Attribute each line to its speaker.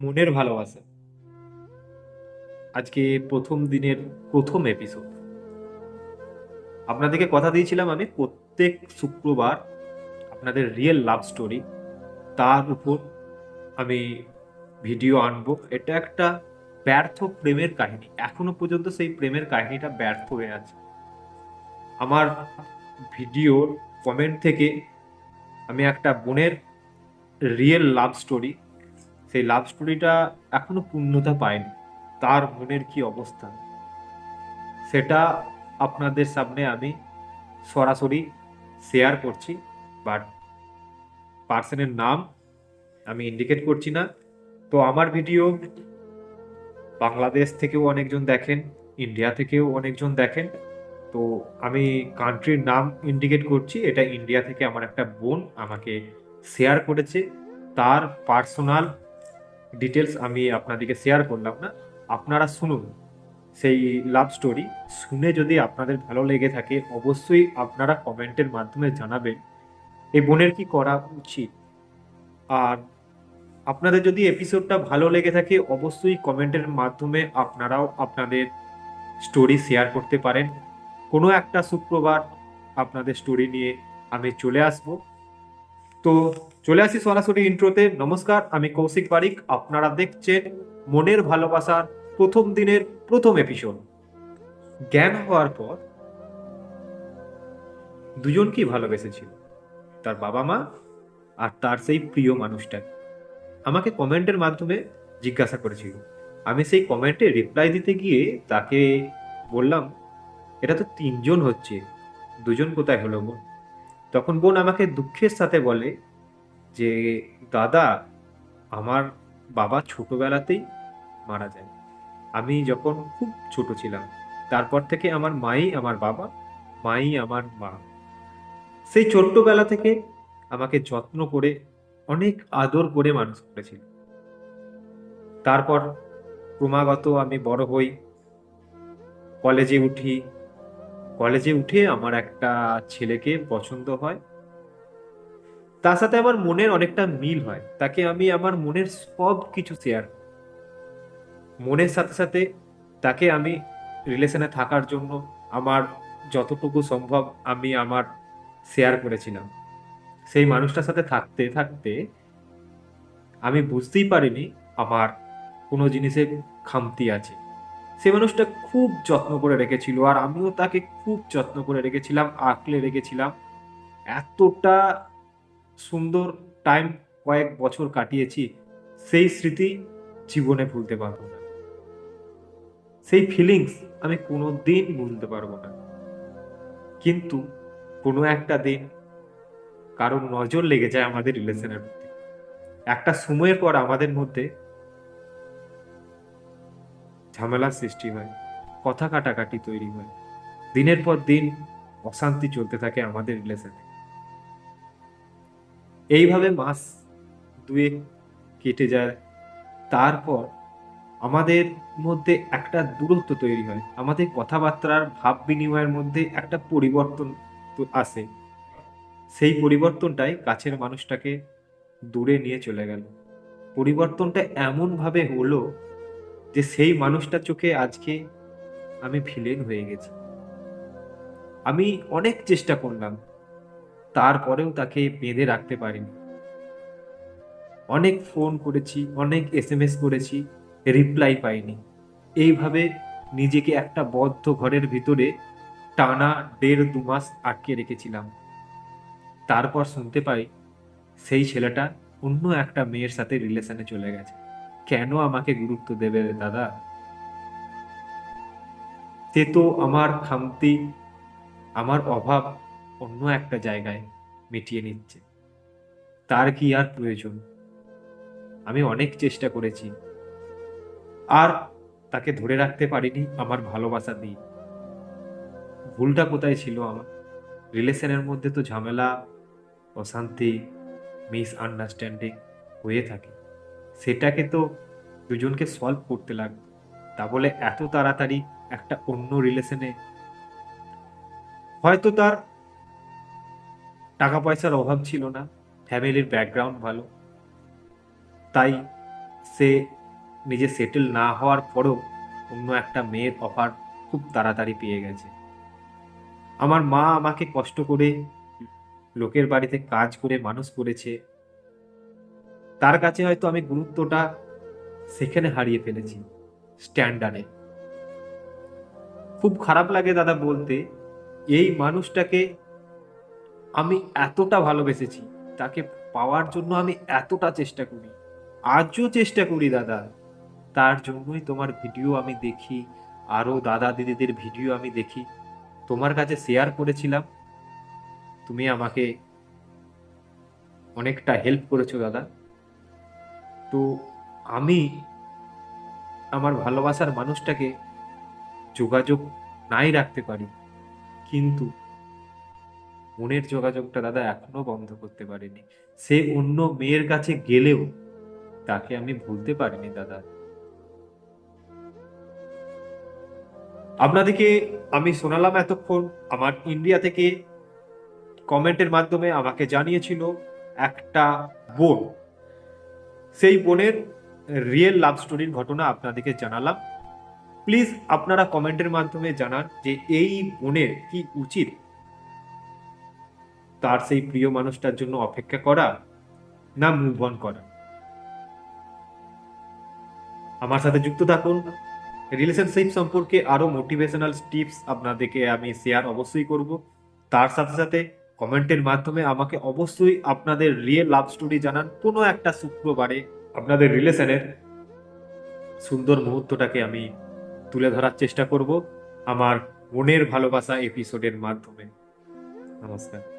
Speaker 1: মনের ভালোবাসা। আজকে প্রথম দিনের প্রথম এপিসোড। আপনাদেরকে কথা দিয়েছিলাম আমি প্রত্যেক শুক্রবার আপনাদের রিয়েল লাভ স্টোরি তার উপর আমি ভিডিও আনবো। এটা একটা ব্যর্থ প্রেমের কাহিনী, এখনো পর্যন্ত সেই প্রেমের কাহিনীটা ব্যর্থ হয়ে আছে। আমার ভিডিওর কমেন্ট থেকে আমি একটা বোনের রিয়েল লাভ স্টোরি, সেই লাভ স্টোরিটা এখনো পূর্ণতা পায়নি। তার মনের কি অবস্থা সেটা আপনাদের সামনে আমি সরাসরি শেয়ার করছি, বাট পার্সনের নাম আমি ইন্ডিকেট করছি না। তো আমার ভিডিও বাংলাদেশ থেকেও অনেকজন দেখেন, ইন্ডিয়া থেকেও অনেকজন দেখেন। তো আমি কান্ট্রির নাম ইন্ডিকেট করছি, এটা ইন্ডিয়া থেকে আমার একটা বোন আমাকে শেয়ার করেছে। তার পার্সোনাল ডিটেলস আমি আপনাদেরকে শেয়ার করলাম না, আপনারা শুনুন সেই লাভ স্টোরি। শুনে যদি আপনাদের ভালো লেগে থাকে অবশ্যই আপনারা কমেন্টের মাধ্যমে জানাবেন এই বোনের কি করা উচিত। আর আপনাদের যদি এপিসোডটা ভালো লেগে থাকে অবশ্যই কমেন্টের মাধ্যমে আপনারাও আপনাদের স্টোরি শেয়ার করতে পারেন। কোনো একটা শুক্রবার আপনাদের স্টোরি নিয়ে আমি চলে আসব। তো চলে আসি সরাসরি ইন্ট্রোতে। নমস্কার, আমি কৌশিক পারিক, আপনারা দেখছেন মনের ভালোবাসার প্রথম দিনের প্রথম এপিসোড। জ্ঞান হওয়ার পর দুজনকেই ভালোবেসেছিল, তার বাবা মা আর তার সেই প্রিয় মানুষটাকে। আমাকে কমেন্টের মাধ্যমে জিজ্ঞাসা করেছিল, আমি সেই কমেন্টে রিপ্লাই দিতে গিয়ে তাকে বললাম এটা তো তিনজন হচ্ছে, দুজন কোথায় হলো বোন? তখন বোন আমাকে দুঃখের সাথে বলে যে দাদা, আমার বাবা ছোটবেলাতেই মারা যায়, আমি যখন খুব ছোট ছিলাম। তারপর থেকে আমার মাই আমার বাবা, মাই আমার মা। সেই ছোট্টবেলা থেকে আমাকে যত্ন করে অনেক আদর করে মানুষ করেছিল। তারপর ক্রমাগত আমি বড় হই, কলেজে উঠি। কলেজে উঠে আমার একটা ছেলেকে পছন্দ হয়, তার সাথে আমার মনের অনেকটা মিল হয়, তাকে আমি আমার মনের সব কিছু শেয়ার। মনের সাথে সাথে তাকে আমি রিলেশনে থাকার জন্য আমার যতটুকু সম্ভব আমি আমার শেয়ার করেছিলাম। সেই মানুষটার সাথে থাকতে থাকতে আমি বুঝতেই পারিনি আমার কোনো জিনিসের খামতি আছে। সে মানুষটা খুব যত্ন করে রেখেছিল আর আমিও তাকে খুব যত্ন করে রেখেছিলাম, আঁকলে রেখেছিলাম। এতটা সুন্দর টাইম কয়েক বছর কাটিয়েছি, সেই স্মৃতি জীবনে ভুলতে পারবো না। সেই ফিলিংস আমি কোনো দিন ভুলতে পারবো না। কিন্তু কোনো একটা দিন কারোর নজর লেগে যায় আমাদের রিলেশনের মধ্যে। একটা সময়ের পর আমাদের মধ্যে ঝামেলার সৃষ্টি হয়, কথা কাটাকাটি তৈরি হয়, দিনের পর দিন অশান্তি চলতে থাকে আমাদের রিলেশনে। এইভাবে মাস দুয়েক কেটে যায়। তারপর আমাদের মধ্যে একটা দূরত্ব তৈরি হয়, আমাদের কথাবার্তার ভাব বিনিময়ের মধ্যে একটা পরিবর্তন আসে। সেই পরিবর্তনটাই কাছের মানুষটাকে দূরে নিয়ে চলে গেল। পরিবর্তনটা এমন ভাবে হলো যে সেই মানুষটার চোখে আজকে আমি ভিলেন হয়ে গেছি। আমি অনেক চেষ্টা করলাম, তারপরেও তাকে বেঁধে রাখতে পারিনি। অনেক ফোন করেছি, অনেক এসএমএস করেছি, রিপ্লাই পাইনি। এইভাবে নিজেকে একটা বদ্ধ ঘরের ভিতরে টানা ১.৫-২ মাস আটকে রেখেছিলাম। তারপর শুনতে পাই সেই ছেলেটা অন্য একটা মেয়ের সাথে রিলেশনে চলে গেছে। কেন আমাকে গুরুত্ব দেবে দাদা? সে তো আমার খামতি, আমার অভাব অন্য একটা জায়গায় মিটিয়ে নিচ্ছে। তার কি আর প্রয়োজন? আমি অনেক চেষ্টা করেছি, আর তাকে ধরে রাখতে পারিনি আমার ভালোবাসা দিয়ে। ভুলটা কোথায় ছিল আমার? রিলেশনের মধ্যে তো ঝামেলা, অশান্তি, মিসআন্ডারস্ট্যান্ডিং হয়ে থাকে। সেটাকে তো দুজনকে সলভ করতে লাগবে। তা বলে এত তাড়াতাড়ি একটা অন্য রিলেশনে? হয়তো তার টাকা পয়সার অভাব ছিল না, ফ্যামিলির ব্যাকগ্রাউন্ড ভালো, তাই সে নিজে সেটেল না হওয়ার পরও অন্য একটা মেয়ের অফার খুব তাড়াতাড়ি পেয়ে গেছে। আমার মা আমাকে কষ্ট করে লোকের বাড়িতে কাজ করে মানুষ করেছে, তার কাছে হয়তো আমি গুরুত্বটা সেখানে হারিয়ে ফেলেছি, স্ট্যান্ডার্ডে। খুব খারাপ লাগে দাদা বলতে, এই মানুষটাকে আমি এতটা ভালোবেসেছি, তাকে পাওয়ার জন্য আমি এতটা চেষ্টা করি, আজও চেষ্টা করি দাদা। তার জন্যই তোমার ভিডিও আমি দেখি, আরো দাদা দিদিদের ভিডিও আমি দেখি, তোমার কাছে শেয়ার করেছিলাম, তুমি আমাকে অনেকটা হেল্প করেছো দাদা। তো আমি আমার ভালোবাসার মানুষটাকে যোগাযোগ নাই রাখতে পারি, কিন্তু মনের যোগাযোগটা দাদা এখনো বন্ধ করতে পারিনি। সে অন্য মেয়ের কাছে গেলেও তাকে আমি ভুলতে পারিনি দাদা। আপনাদেরকে আমি শোনালাম এতক্ষণ আমার ইন্ডিয়া থেকে কমেন্টের মাধ্যমে আমাকে জানিয়েছিল একটা বোন, সেই বোনের রিয়েল লাভ স্টোরির ঘটনা আপনাদেরকে জানালাম। প্লিজ আপনারা কমেন্টের মাধ্যমে জানান যে এই বোনের কি উচিত, তার সেই প্রিয় মানুষটার জন্য অপেক্ষা করা না মুভ অন করা। আমার সাথে যুক্ত থাকুন, রিলেশনশিপ সম্পর্কে আরো মোটিভেশনাল টিপস আপনাদেরকে আমি শেয়ার অবশ্যই করব। তার সাথে সাথে কমেন্টের মাধ্যমে আমাকে অবশ্যই আপনাদের রিয়েল লাভ স্টোরি জানান। কোনো একটা শুক্রবারে আপনাদের রিলেশনের সুন্দর মুহূর্তটাকে আমি তুলে ধরার চেষ্টা করব আমার মনের ভালোবাসা এপিসোডের মাধ্যমে। নমস্কার।